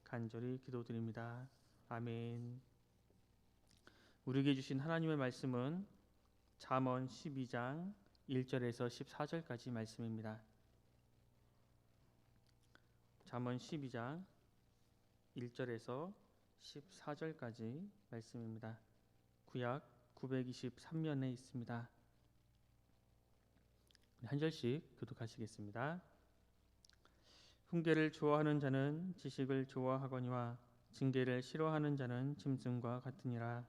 간절히 기도드립니다. 아멘. 우리에게 주신 하나님의 말씀은 잠언 12장 1절에서 14절까지 말씀입니다. 잠언 12장 1절에서 14절까지 말씀입니다. 구약 923면에 있습니다. 한 절씩 교독하시겠습니다. 훈계를 좋아하는 자는 지식을 좋아하거니와 징계를 싫어하는 자는 짐승과 같으니라.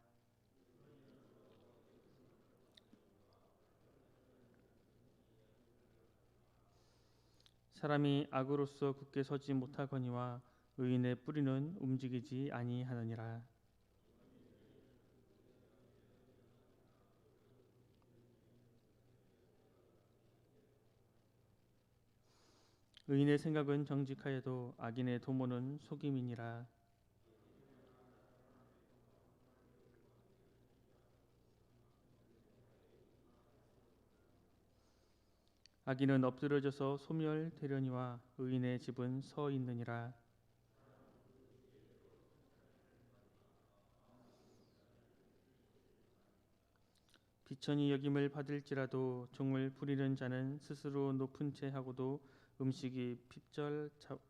사람이 악으로서 굳게 서지 못하거니와 의인의 뿌리는 움직이지 아니하느니라. 의인의 생각은 정직하여도 악인의 도모는 속임이니라. 악인은 엎드려져서 소멸되려니와 의인의 집은 서 있느니라. 비천이 여김을 받을지라도 종을 부리는 자는 스스로 높은 채 하고도 음식이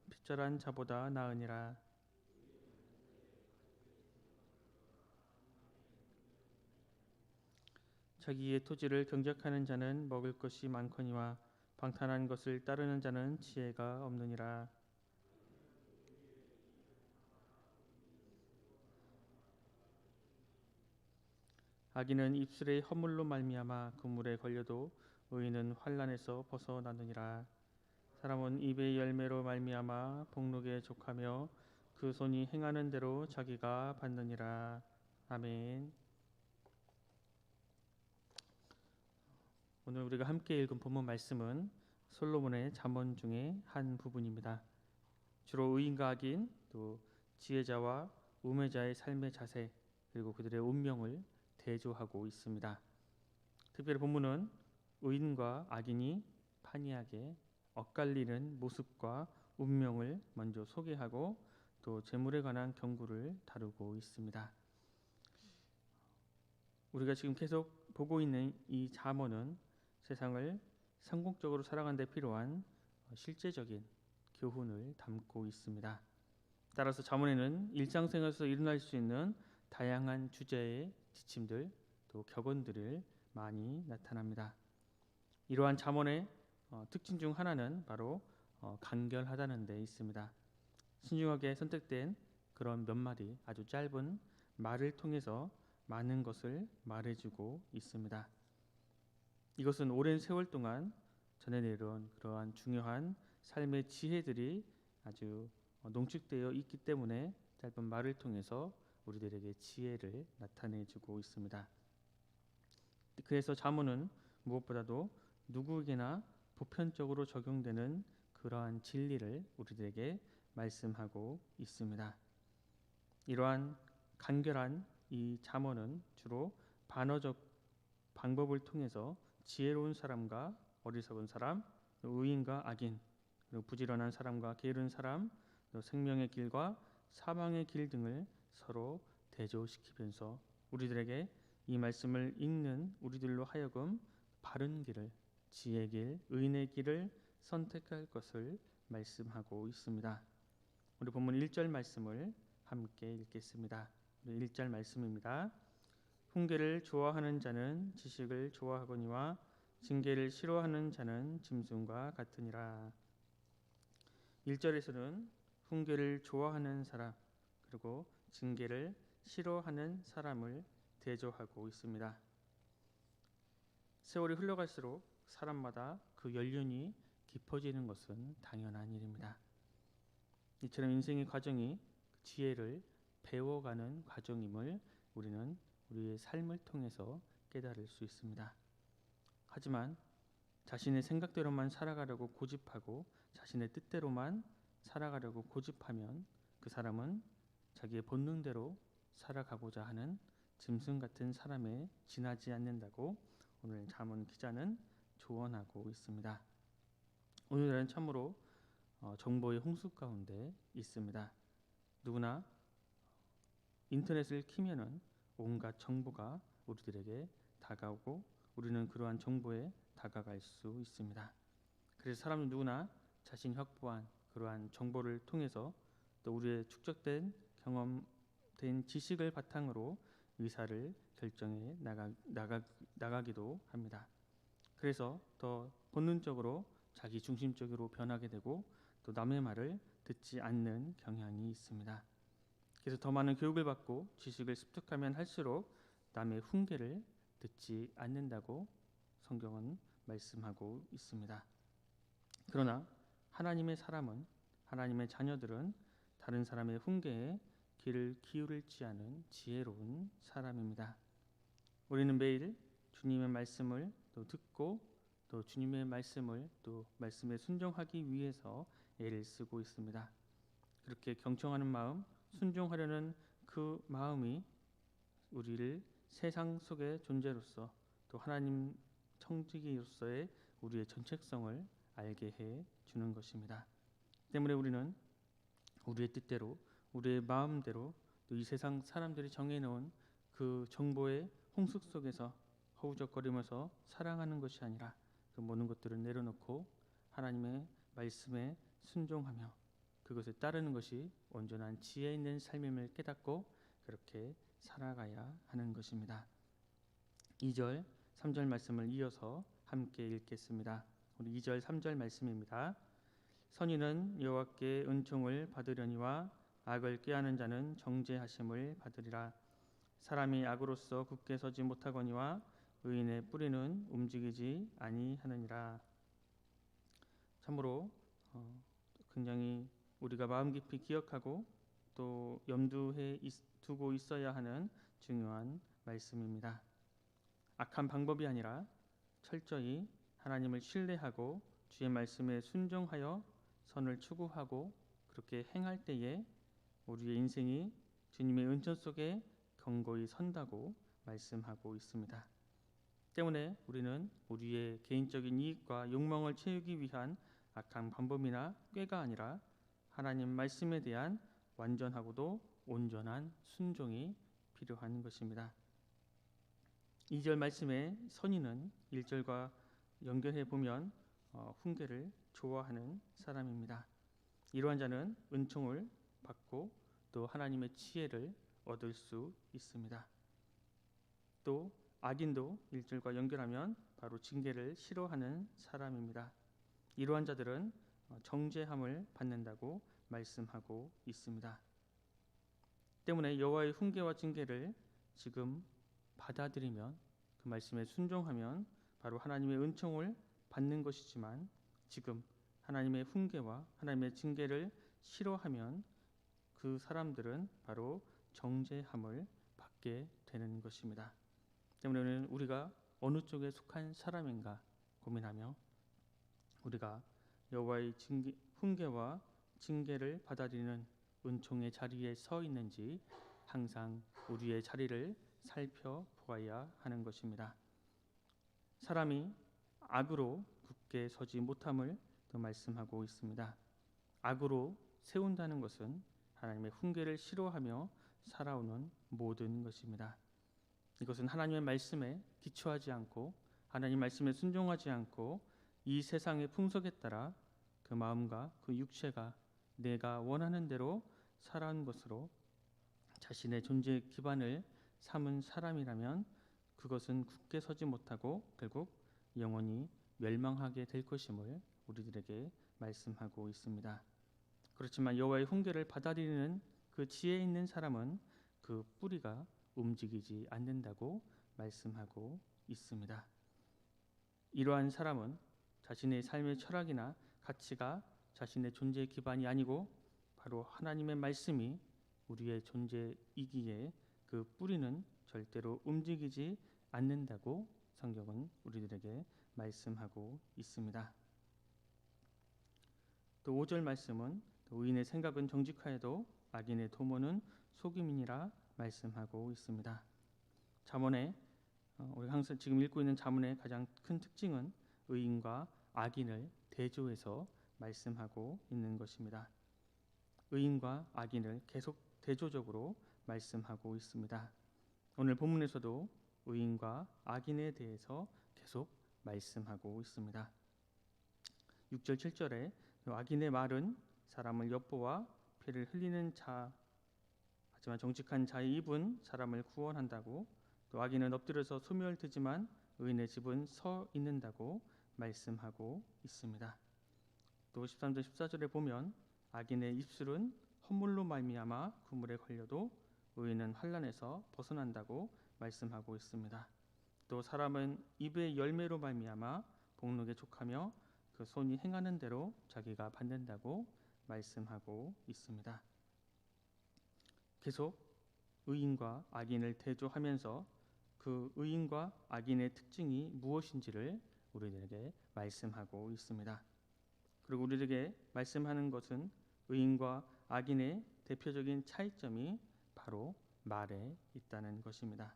핍절한 자보다 나으니라. 자기의 토지를 경작하는 자는 먹을 것이 많거니와 방탕한 것을 따르는 자는 지혜가 없느니라. 악인은 입술의 허물로 말미암아 그물에 걸려도 의인은 환난에서 벗어나느니라. 사람은 입의 열매로 말미암아 복록에 족하며 그 손이 행하는 대로 자기가 받느니라. 아멘. 오늘 우리가 함께 읽은 본문 말씀은 솔로몬의 잠언 중에 한 부분입니다. 주로 의인과 악인, 또 지혜자와 우매자의 삶의 자세, 그리고 그들의 운명을 대조하고 있습니다. 특별히 본문은 의인과 악인이 판이하게 엇갈리는 모습과 운명을 먼저 소개하고 또 재물에 관한 경고를 다루고 있습니다. 우리가 지금 계속 보고 있는 이 잠언은 세상을 성공적으로 살아가는 데 필요한 실제적인 교훈을 담고 있습니다. 따라서 잠언에는 일상생활에서 일어날 수 있는 다양한 주제의 지침들 또 격언들을 많이 나타납니다. 이러한 잠언의 특징 중 하나는 바로 간결하다는 데 있습니다. 신중하게 선택된 그런 몇 마디 아주 짧은 말을 통해서 많은 것을 말해주고 있습니다. 이것은 오랜 세월 동안 전해 내려온 그러한 중요한 삶의 지혜들이 아주 농축되어 있기 때문에 짧은 말을 통해서 우리들에게 지혜를 나타내주고 있습니다. 그래서 잠언은 무엇보다도 누구에게나 보편적으로 적용되는 그러한 진리를 우리들에게 말씀하고 있습니다. 이러한 간결한 이 잠언은 주로 반어적 방법을 통해서 지혜로운 사람과 어리석은 사람, 의인과 악인, 그리고 부지런한 사람과 게으른 사람, 생명의 길과 사망의 길 등을 서로 대조시키면서 우리들에게 이 말씀을 읽는 우리들로 하여금 바른 길을, 지혜의 길, 의인의 길을 선택할 것을 말씀하고 있습니다. 우리 본문 1절 말씀을 함께 읽겠습니다. 1절 말씀입니다. 훈계를 좋아하는 자는 지식을 좋아하거니와 징계를 싫어하는 자는 짐승과 같으니라. 1절에서는 훈계를 좋아하는 사람 그리고 징계를 싫어하는 사람을 대조하고 있습니다. 세월이 흘러갈수록 사람마다 그 연륜이 깊어지는 것은 당연한 일입니다. 이처럼 인생의 과정이 지혜를 배워가는 과정임을 우리는 우리의 삶을 통해서 깨달을 수 있습니다. 하지만 자신의 생각대로만 살아가려고 고집하고 자신의 뜻대로만 살아가려고 고집하면 그 사람은 자기의 본능대로 살아가고자 하는 짐승 같은 사람에 지나지 않는다고 오늘 잠언 기자는 조언하고 있습니다. 오늘은 참으로 정보의 홍수 가운데 있습니다. 누구나 인터넷을 키면은 온갖 정보가 우리들에게 다가오고 우리는 그러한 정보에 다가갈 수 있습니다. 그래서 사람 누구나 자신이 확보한 그러한 정보를 통해서 또 우리의 축적된 경험된 지식을 바탕으로 의사를 결정해 나가기도 합니다. 그래서 더 본능적으로 자기 중심적으로 변하게 되고 또 남의 말을 듣지 않는 경향이 있습니다. 그래서 더 많은 교육을 받고 지식을 습득하면 할수록 남의 훈계를 듣지 않는다고 성경은 말씀하고 있습니다. 그러나 하나님의 사람은, 하나님의 자녀들은 다른 사람의 훈계에 귀를 기울이지 않은 지혜로운 사람입니다. 우리는 매일 주님의 말씀을 또 듣고 또 주님의 말씀을 또 말씀에 순종하기 위해서 애를 쓰고 있습니다. 그렇게 경청하는 마음, 순종하려는 그 마음이 우리를 세상 속의 존재로서 또 하나님 청지기로서의 우리의 정체성을 알게 해 주는 것입니다. 때문에 우리는 우리의 뜻대로, 우리의 마음대로 또 이 세상 사람들이 정해놓은 그 정보의 홍수 속에서 허우적거리면서 살아가는 것이 아니라 그 모든 것들을 내려놓고 하나님의 말씀에 순종하며 그것을 따르는 것이 온전한 지혜 있는 삶임을 깨닫고 그렇게 살아가야 하는 것입니다. 2절, 3절 말씀을 이어서 함께 읽겠습니다. 우리 2절, 3절 말씀입니다. 선인은 여호와께 은총을 받으려니와 악을 꾀하는 자는 정죄하심을 받으리라. 사람이 악으로서 굳게 서지 못하거니와 의인의 뿌리는 움직이지 아니하느니라. 참으로 굉장히 우리가 마음 깊이 기억하고 또 염두에 두고 있어야 하는 중요한 말씀입니다. 악한 방법이 아니라 철저히 하나님을 신뢰하고 주의 말씀에 순종하여 선을 추구하고 그렇게 행할 때에 우리의 인생이 주님의 은총 속에 견고히 선다고 말씀하고 있습니다. 때문에 우리는 우리의 개인적인 이익과 욕망을 채우기 위한 악한 방법이나 꾀가 아니라 하나님 말씀에 대한 완전하고도 온전한 순종이 필요한 것입니다. 2절 말씀의 선인은 1절과 연결해 보면 훈계를 좋아하는 사람입니다. 이러한 자는 은총을 받고 또 하나님의 지혜를 얻을 수 있습니다. 또 악인도 1절과 연결하면 바로 징계를 싫어하는 사람입니다. 이러한 자들은 정죄함을 받는다고 말씀하고 있습니다. 때문에 여호와의 훈계와 징계를 지금 받아들이면 그 말씀에 순종하면 바로 하나님의 은총을 받는 것이지만 지금 하나님의 훈계와 하나님의 징계를 싫어하면 그 사람들은 바로 정죄함을 받게 되는 것입니다. 때문에 우리가 어느 쪽에 속한 사람인가 고민하며 우리가 여호와의 훈계와 징계를 받아들이는 은총의 자리에 서 있는지 항상 우리의 자리를 살펴보아야 하는 것입니다. 사람이 악으로 굳게 서지 못함을 또 말씀하고 있습니다. 악으로 세운다는 것은 하나님의 훈계를 싫어하며 살아오는 모든 것입니다. 이것은 하나님의 말씀에 기초하지 않고 하나님 말씀에 순종하지 않고 이 세상의 풍속에 따라 그 마음과 그 육체가 내가 원하는 대로 살아온 것으로 자신의 존재 기반을 삼은 사람이라면 그것은 굳게 서지 못하고 결국 영원히 멸망하게 될 것임을 우리들에게 말씀하고 있습니다. 그렇지만 여호와의 훈계를 받아들이는 그 지혜 있는 사람은 그 뿌리가 움직이지 않는다고 말씀하고 있습니다. 이러한 사람은 자신의 삶의 철학이나 가치가 자신의 존재 기반이 아니고 바로 하나님의 말씀이 우리의 존재이기에 그 뿌리는 절대로 움직이지 않는다고 성경은 우리들에게 말씀하고 있습니다. 또 5절 말씀은 의인의 생각은 정직하여도 악인의 도모는 속임이니라 말씀하고 있습니다. 잠언에 우리가 항상 지금 읽고 있는 잠언의 가장 큰 특징은 의인과 악인을 대조해서 말씀하고 있는 것입니다. 의인과 악인을 계속 대조적으로 말씀하고 있습니다. 오늘 본문에서도 의인과 악인에 대해서 계속 말씀하고 있습니다. 6절 7절에 악인의 말은 사람을 엿보아 피를 흘리는 자, 하지만 정직한 자의 입은 사람을 구원한다고, 또 악인은 엎드려서 소멸을 드지만 의인의 집은 서 있는다고 말씀하고 있습니다. 또 13절 14절에 보면 악인의 입술은 헛물로 말미암아 그물에 걸려도 의인은 환난에서 벗어난다고 말씀하고 있습니다. 또 사람은 입의 열매로 말미암아 복록에 족하며 그 손이 행하는 대로 자기가 받는다고 말씀하고 있습니다. 계속 의인과 악인을 대조하면서 그 의인과 악인의 특징이 무엇인지를 우리들에게 말씀하고 있습니다. 그리고 우리에게 말씀하는 것은 의인과 악인의 대표적인 차이점이 바로 말에 있다는 것입니다.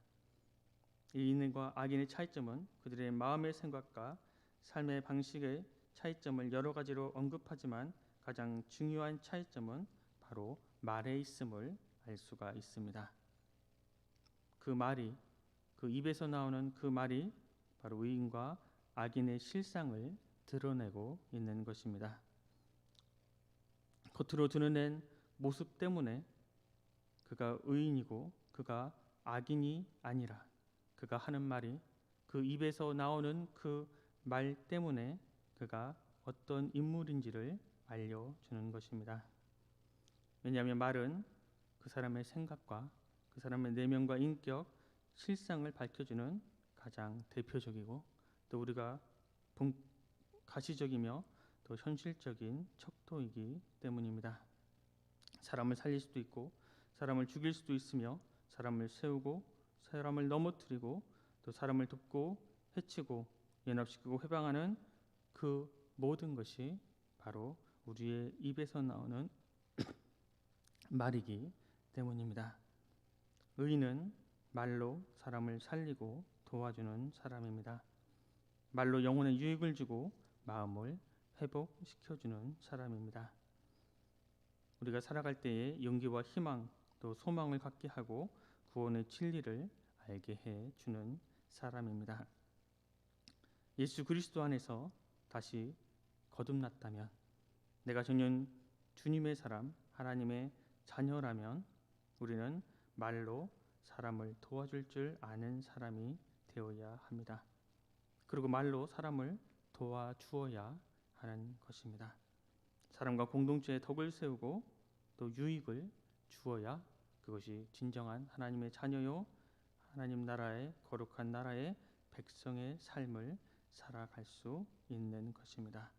의인과 악인의 차이점은 그들의 마음의 생각과 삶의 방식의 차이점을 여러 가지로 언급하지만 가장 중요한 차이점은 바로 말에 있음을 알 수가 있습니다. 그 말이, 그 입에서 나오는 그 말이 바로 의인과 악인의 실상을 드러내고 있는 것입니다. 겉으로 드러낸 모습 때문에 그가 의인이고 그가 악인이 아니라, 그가 하는 말이, 그 입에서 나오는 그 말 때문에 그가 어떤 인물인지를 알려주는 것입니다. 왜냐하면 말은 그 사람의 생각과 그 사람의 내면과 인격, 실상을 밝혀주는 가장 대표적이고 또 우리가 가시적이며 또 현실적인 척도이기 때문입니다. 사람을 살릴 수도 있고 사람을 죽일 수도 있으며 사람을 세우고 사람을 넘어뜨리고 또 사람을 돕고 해치고 연합시키고 회방하는 그 모든 것이 바로 우리의 입에서 나오는 말이기 때문입니다. 의인은 말로 사람을 살리고 도와주는 사람입니다. 말로 영혼에 유익을 주고 마음을 회복시켜주는 사람입니다. 우리가 살아갈 때에 용기와 희망 또 소망을 갖게 하고 구원의 진리를 알게 해주는 사람입니다. 예수 그리스도 안에서 다시 거듭났다면, 내가 전혀 주님의 사람, 하나님의 자녀라면 우리는 말로 사람을 도와줄 줄 아는 사람이 되어야 합니다. 그리고 말로 사람을 도와주어야 하는 것입니다. 사람과 공동체의 덕을 세우고 또 유익을 주어야 그것이 진정한 하나님의 자녀요 하나님 나라의 거룩한 나라의 백성의 삶을 살아갈 수 있는 것입니다.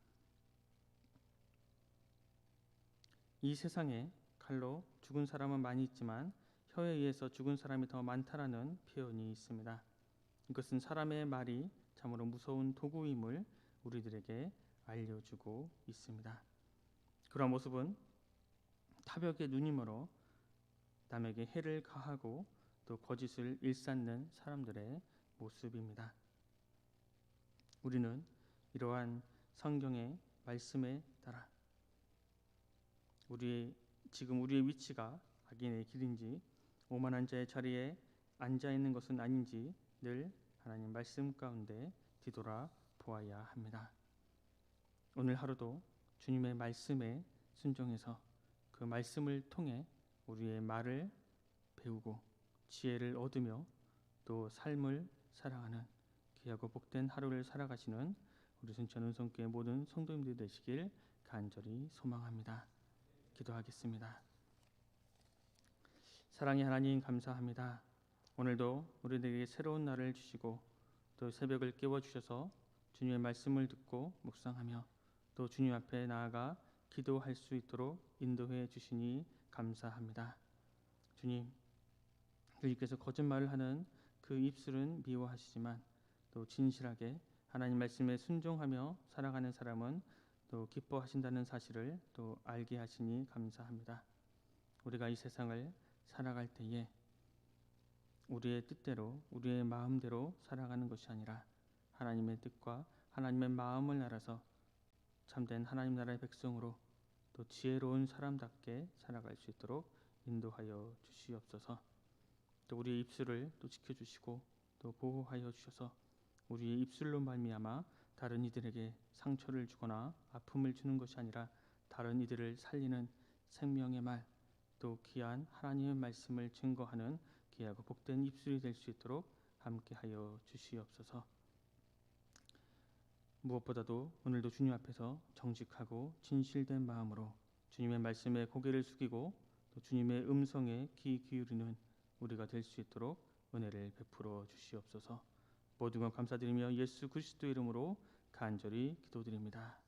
이 세상에 칼로 죽은 사람은 많이 있지만 혀에 의해서 죽은 사람이 더 많다라는 표현이 있습니다. 이것은 사람의 말이 참으로 무서운 도구임을 우리들에게 알려주고 있습니다. 그러한 모습은 타벽의 눈이므로 남에게 해를 가하고 또 거짓을 일삼는 사람들의 모습입니다. 우리는 이러한 성경의 말씀에 따라 지금 우리의 위치가 악인의 길인지 오만한 자의 자리에 앉아 있는 것은 아닌지 늘 하나님 말씀 가운데 뒤돌아 보아야 합니다. 오늘 하루도 주님의 말씀에 순종해서 그 말씀을 통해 우리의 말을 배우고 지혜를 얻으며 또 삶을 살아가는 귀하고 복된 하루를 살아가시는 우리 순천 은성교회 모든 성도님들 되시길 간절히 소망합니다. 기도하겠습니다. 사랑의 하나님 감사합니다. 오늘도 우리들에게 새로운 날을 주시고 또 새벽을 깨워주셔서 주님의 말씀을 듣고 묵상하며 또 주님 앞에 나아가 기도할 수 있도록 인도해 주시니 감사합니다. 주님께서 거짓말을 하는 그 입술은 미워하시지만 또 진실하게 하나님 말씀에 순종하며 살아가는 사람은 또 기뻐하신다는 사실을 또 알게 하시니 감사합니다. 우리가 이 세상을 살아갈 때에 우리의 뜻대로 우리의 마음대로 살아가는 것이 아니라 하나님의 뜻과 하나님의 마음을 알아서 참된 하나님 나라의 백성으로 또 지혜로운 사람답게 살아갈 수 있도록 인도하여 주시옵소서. 또 우리의 입술을 또 지켜주시고 또 보호하여 주셔서 우리의 입술로 말미암아 다른 이들에게 상처를 주거나 아픔을 주는 것이 아니라 다른 이들을 살리는 생명의 말, 또 귀한 하나님의 말씀을 증거하는 귀하고 복된 입술이 될 수 있도록 함께하여 주시옵소서. 무엇보다도 오늘도 주님 앞에서 정직하고 진실된 마음으로 주님의 말씀에 고개를 숙이고 또 주님의 음성에 귀 기울이는 우리가 될 수 있도록 은혜를 베풀어 주시옵소서. 모든 것 감사드리며 예수 그리스도 이름으로 간절히 기도드립니다.